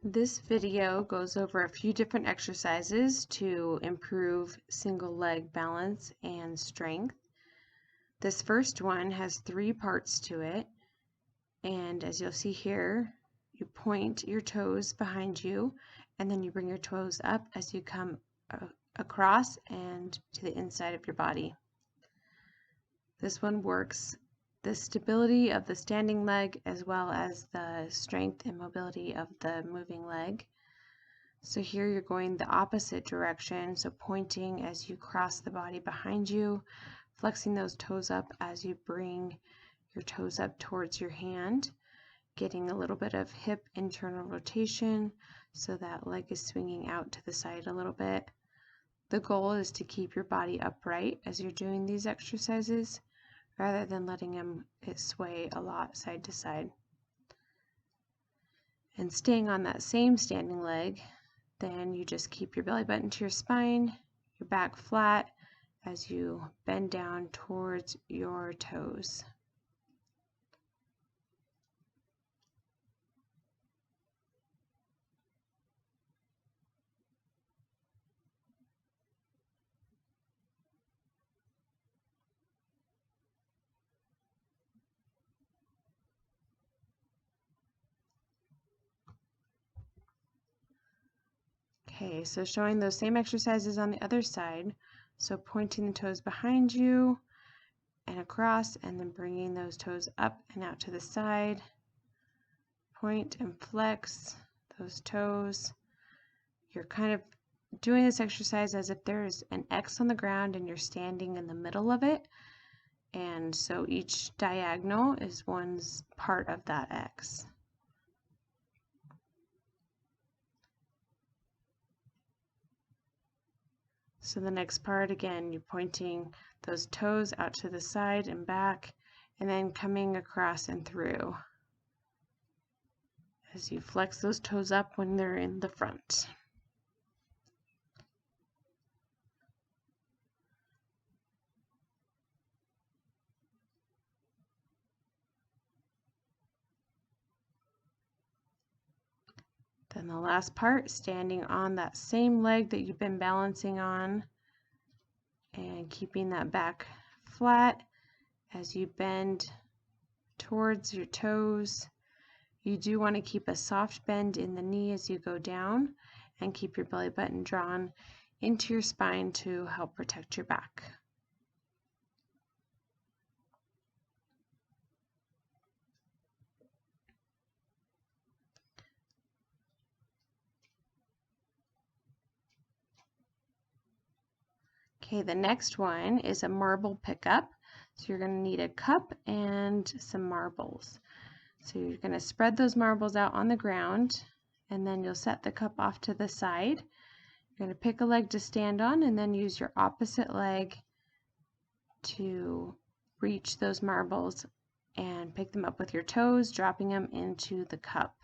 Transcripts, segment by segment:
This video goes over a few different exercises to improve single leg balance and strength. This first one has 3 parts to it, and as you'll see here, you point your toes behind you and then you bring your toes up as you come across and to the inside of your body. This one works the stability of the standing leg as well as the strength and mobility of the moving leg. So here you're going the opposite direction, so pointing as you cross the body behind you, flexing those toes up as you bring your toes up towards your hand, getting a little bit of hip internal rotation so that leg is swinging out to the side a little bit. The goal is to keep your body upright as you're doing these exercises, rather than letting it sway a lot side to side. And staying on that same standing leg, then you just keep your belly button to your spine, your back flat as you bend down towards your toes. Okay, so showing those same exercises on the other side. So pointing the toes behind you and across, and then bringing those toes up and out to the side. Point and flex those toes. You're kind of doing this exercise as if there's an X on the ground and you're standing in the middle of it. And so each diagonal is one's part of that X. So the next part, again, you're pointing those toes out to the side and back, and then coming across and through as you flex those toes up when they're in the front. Then the last part, standing on that same leg that you've been balancing on and keeping that back flat as you bend towards your toes. You do want to keep a soft bend in the knee as you go down and keep your belly button drawn into your spine to help protect your back. Okay, the next one is a marble pickup. So you're going to need a cup and some marbles. So you're going to spread those marbles out on the ground, and then you'll set the cup off to the side. You're going to pick a leg to stand on and then use your opposite leg to reach those marbles and pick them up with your toes, dropping them into the cup.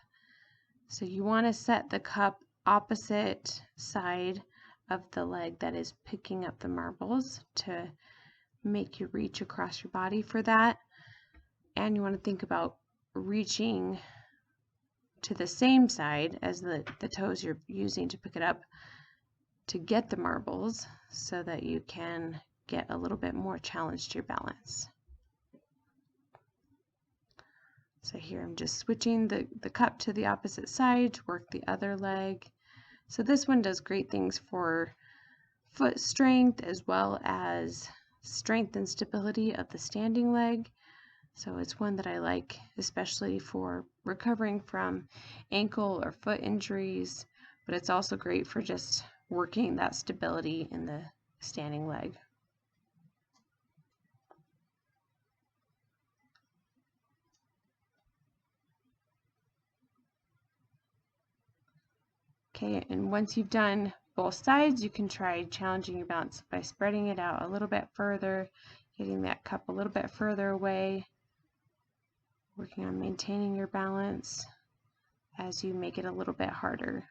So you want to set the cup opposite side of the leg that is picking up the marbles to make you reach across your body for that. And you want to think about reaching to the same side as the toes you're using to pick it up to get the marbles so that you can get a little bit more challenge to your balance. So here I'm just switching the cup to the opposite side to work the other leg. So this one does great things for foot strength as well as strength and stability of the standing leg. So it's one that I like, especially for recovering from ankle or foot injuries, but it's also great for just working that stability in the standing leg. Okay, and once you've done both sides, you can try challenging your balance by spreading it out a little bit further, getting that cup a little bit further away, working on maintaining your balance as you make it a little bit harder.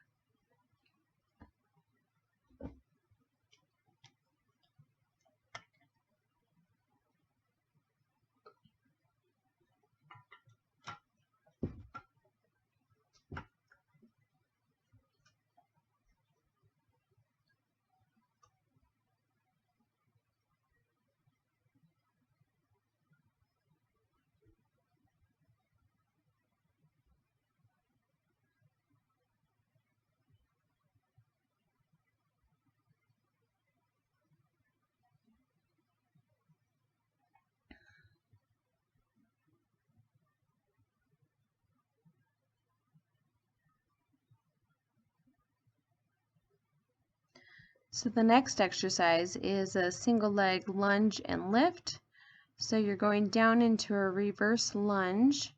So the next exercise is a single leg lunge and lift. So you're going down into a reverse lunge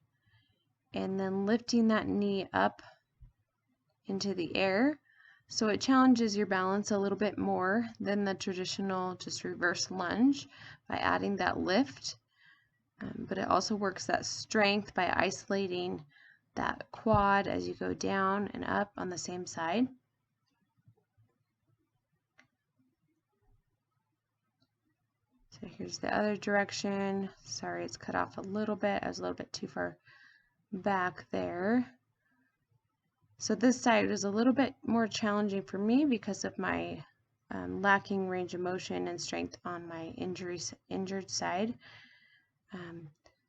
and then lifting that knee up into the air. So it challenges your balance a little bit more than the traditional just reverse lunge by adding that lift. But it also works that strength by isolating that quad as you go down and up on the same side. So here's the other direction. Sorry, it's cut off a little bit. I was a little bit too far back there. So this side is a little bit more challenging for me because of my lacking range of motion and strength on my injured side.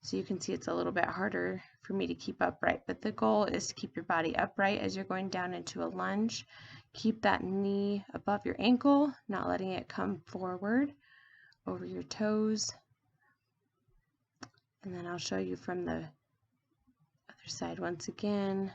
So you can see it's a little bit harder for me to keep upright, but the goal is to keep your body upright as you're going down into a lunge. Keep that knee above your ankle, not letting it come forward over your toes. And then I'll show you from the other side once again.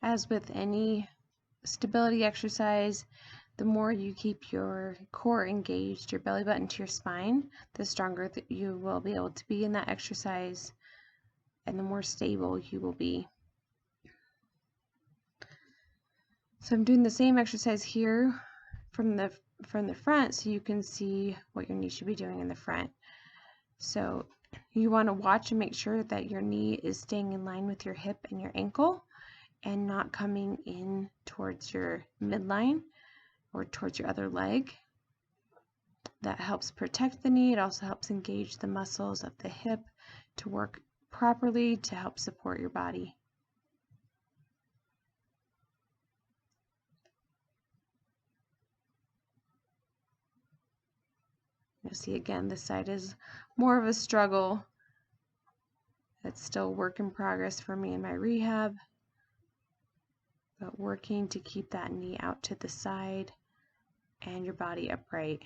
As with any stability exercise, the more you keep your core engaged, your belly button to your spine, the stronger that you will be able to be in that exercise and the more stable you will be. So I'm doing the same exercise here from the front so you can see what your knee should be doing in the front. So you want to watch and make sure that your knee is staying in line with your hip and your ankle and not coming in towards your midline or towards your other leg. That helps protect the knee. It also helps engage the muscles of the hip to work properly to help support your body. You'll see again, this side is more of a struggle. It's still work in progress for me in my rehab, but working to keep that knee out to the side and your body upright.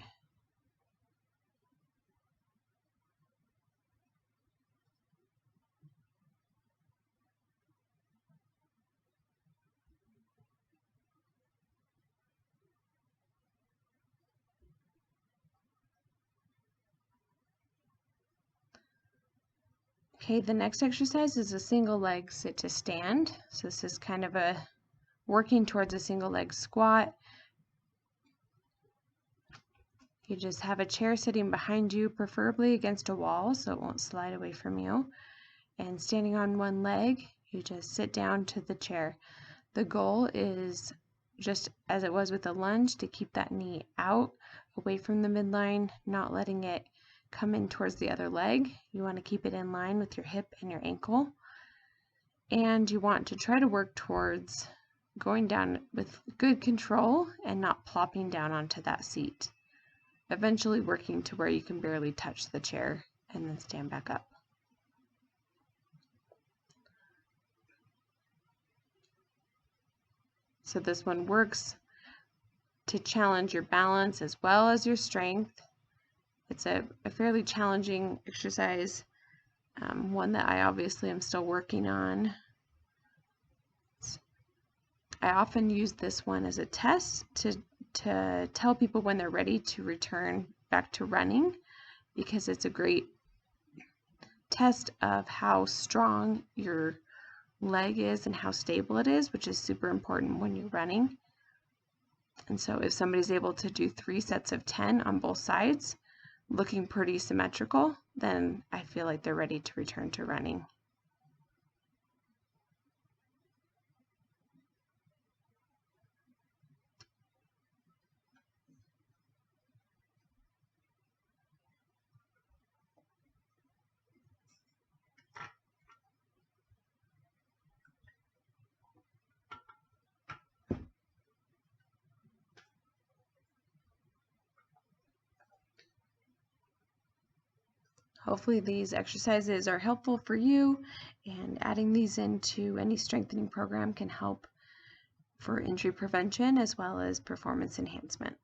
Okay, the next exercise is a single leg sit to stand. So this is kind of a working towards a single leg squat. You just have a chair sitting behind you, preferably against a wall so it won't slide away from you. And standing on one leg, you just sit down to the chair. The goal is, just as it was with the lunge, to keep that knee out, away from the midline, not letting it come in towards the other leg. You want to keep it in line with your hip and your ankle. And you want to try to work towards going down with good control and not plopping down onto that seat. Eventually working to where you can barely touch the chair and then stand back up. So this one works to challenge your balance as well as your strength. It's a fairly challenging exercise, one that I obviously am still working on. I often use this one as a test to tell people when they're ready to return back to running, because it's a great test of how strong your leg is and how stable it is, which is super important when you're running. And so if somebody's able to do 3 sets of 10 on both sides, looking pretty symmetrical, then I feel like they're ready to return to running. Hopefully these exercises are helpful for you, and adding these into any strengthening program can help for injury prevention as well as performance enhancement.